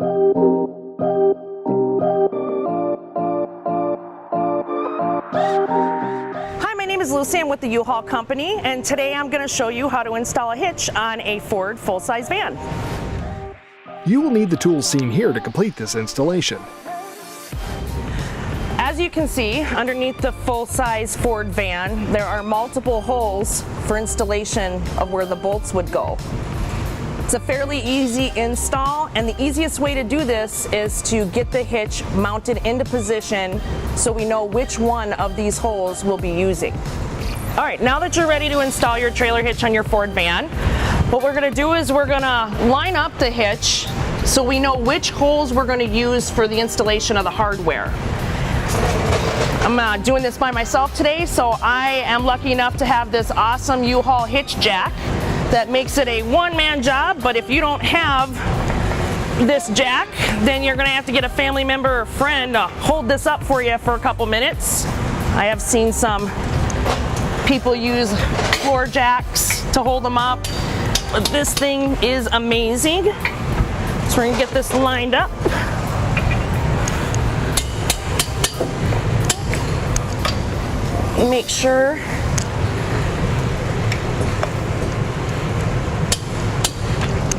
Hi, my name is Lucy. I'm with the U-Haul company, and today I'm going to show you how to install a hitch on a Ford full-size van. You will need the tools seen here to complete this installation. As you can see, underneath the full-size Ford van, there are multiple holes for installation of where the bolts would go. It's a fairly easy install, and the easiest way to do this is to get the hitch mounted into position so we know which one of these holes we'll be using. All right, now that you're ready to install your trailer hitch on your Ford van, what we're gonna do is we're gonna line up the hitch so we know which holes we're gonna use for the installation of the hardware. I'm doing this by myself today, so I am lucky enough to have this awesome U-Haul hitch jack that makes it a one-man job, but if you don't have this jack, then you're gonna have to get a family member or friend to hold this up for you for a couple minutes. I have seen some people use floor jacks to hold them up, but this thing is amazing. So we're gonna get this lined up. Make sure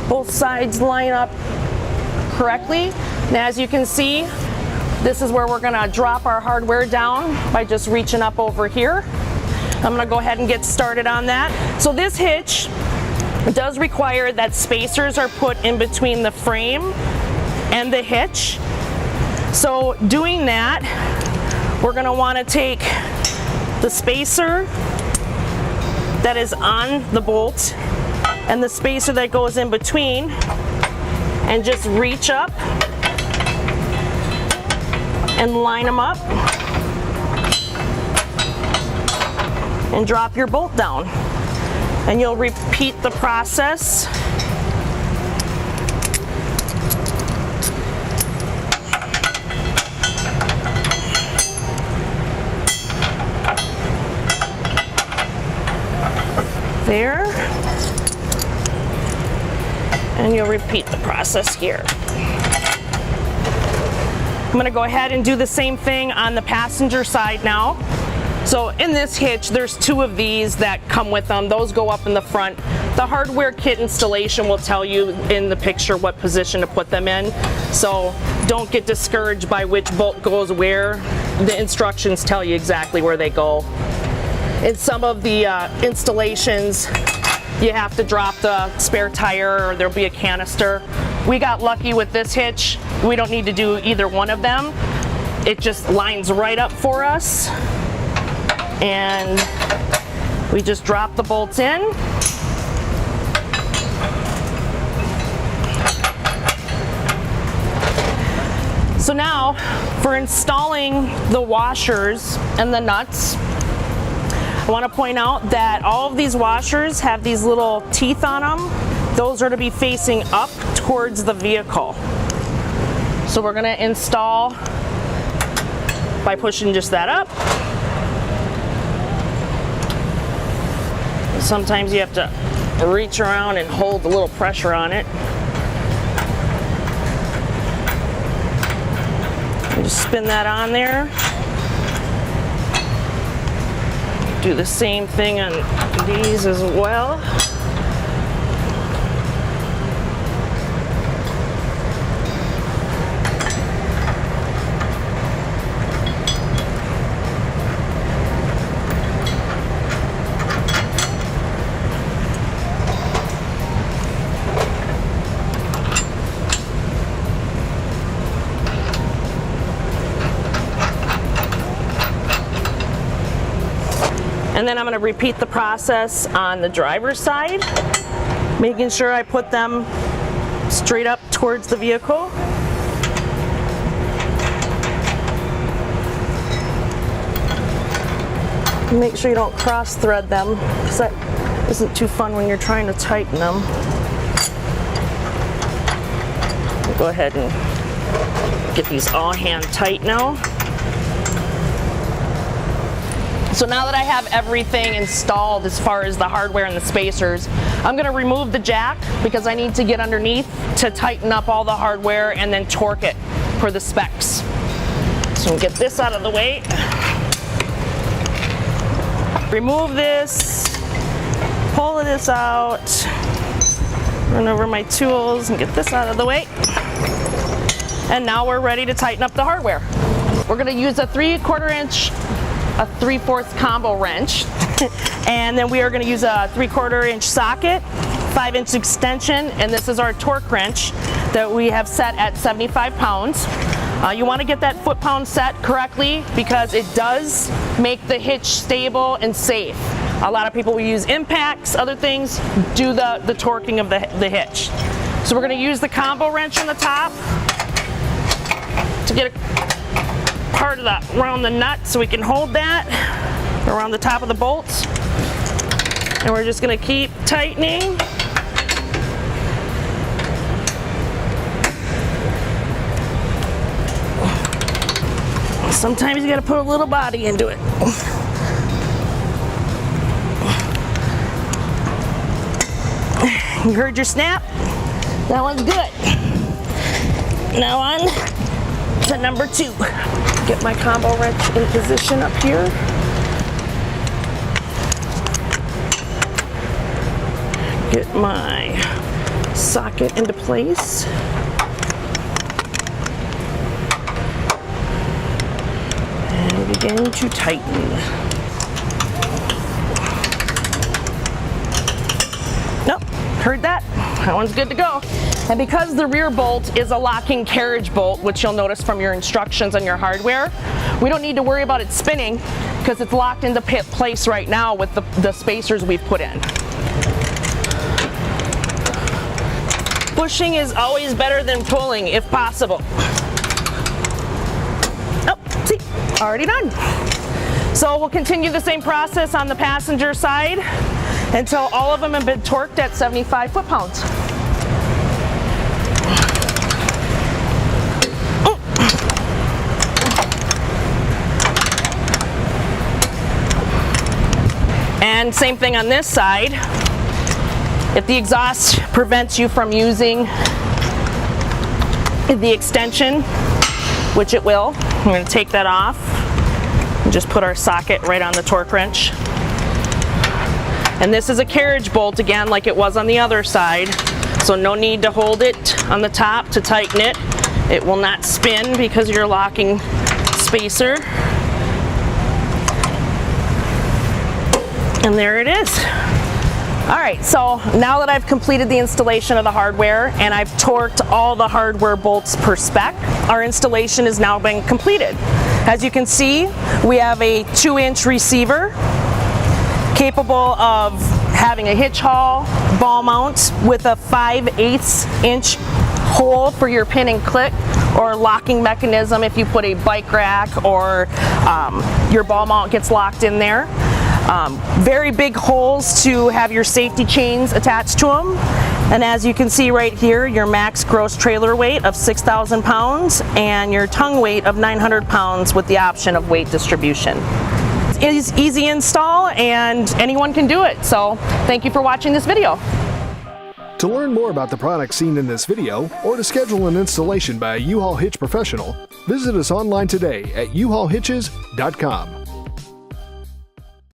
both sides line up correctly. Now, as you can see, this is where we're gonna drop our hardware down by just reaching up over here. I'm gonna go ahead and get started on that. So this hitch does require that spacers are put in between the frame and the hitch. So doing that, we're gonna wanna take the spacer that is on the bolt and the spacer that goes in between, and just reach up and line them up and drop your bolt down. And you'll repeat the process there, and you'll repeat the process here. I'm gonna go ahead and do the same thing on the passenger side now. So in this hitch, there's two of these that come with them. Those go up in the front. The hardware kit installation will tell you in the picture what position to put them in. So don't get discouraged by which bolt goes where. The instructions tell you exactly where they go. In some of the installations, you have to drop the spare tire or there'll be a canister. We got lucky with this hitch. We don't need to do either one of them. It just lines right up for us. And we just drop the bolts in. So now, for installing the washers and the nuts, I want to point out that all of these washers have these little teeth on them. Those are to be facing up towards the vehicle. So we're going to install by pushing just that up. Sometimes you have to reach around and hold a little pressure on it. And just spin that on there. Do the same thing on these as well. And then I'm going to repeat the process on the driver's side, making sure I put them straight up towards the vehicle. Make sure you don't cross thread them, because that isn't too fun when you're trying to tighten them. Go ahead and get these all hand tight now. So now that I have everything installed as far as the hardware and the spacers, I'm gonna remove the jack because I need to get underneath to tighten up all the hardware and then torque it for the specs. So we'll get this out of the way. Remove this, pull this out, run over my tools and get this out of the way. And now we're ready to tighten up the hardware. We're gonna use a 3/4 inch, a 3/4 combo wrench, and then we are gonna use a 3/4 inch socket, 5-inch extension, and this is our torque wrench that we have set at 75 pounds. You wanna get that foot-pound set correctly because it does make the hitch stable and safe. A lot of people will use impacts, other things, do the torquing of the hitch. So we're gonna use the combo wrench on the top to get a part of that around the nut so we can hold that around the top of the bolts. And we're just gonna keep tightening. Sometimes you gotta put a little body into it. You heard your snap? That one's good. Now on to number 2. Get my combo wrench in position up here. Get my socket into place. And begin to tighten. Nope, heard that? That one's good to go. And because the rear bolt is a locking carriage bolt, which you'll notice from your instructions on your hardware, we don't need to worry about it spinning because it's locked into place right now with the spacers we've put in. Pushing is always better than pulling if possible. Oh, see, already done. So we'll continue the same process on the passenger side until all of them have been torqued at 75 foot-pounds. And same thing on this side. If the exhaust prevents you from using the extension, which it will, I'm going to take that off and just put our socket right on the torque wrench. And this is a carriage bolt again like it was on the other side, so no need to hold it on the top to tighten it. It will not spin because of your locking spacer. And there it is. All right, so now that I've completed the installation of the hardware and I've torqued all the hardware bolts per spec, our installation has now been completed. As you can see, we have a 2-inch receiver capable of having a hitch haul, ball mount with a 5/8 inch hole for your pin and click or locking mechanism if you put a bike rack or your ball mount gets locked in there. Very big holes to have your safety chains attached to them. And as you can see right here, your max gross trailer weight of 6,000 pounds and your tongue weight of 900 pounds with the option of weight distribution. It's easy install and anyone can do it. So thank you for watching this video. To learn more about the products seen in this video or to schedule an installation by a U-Haul Hitch professional, visit us online today at uhaulhitches.com.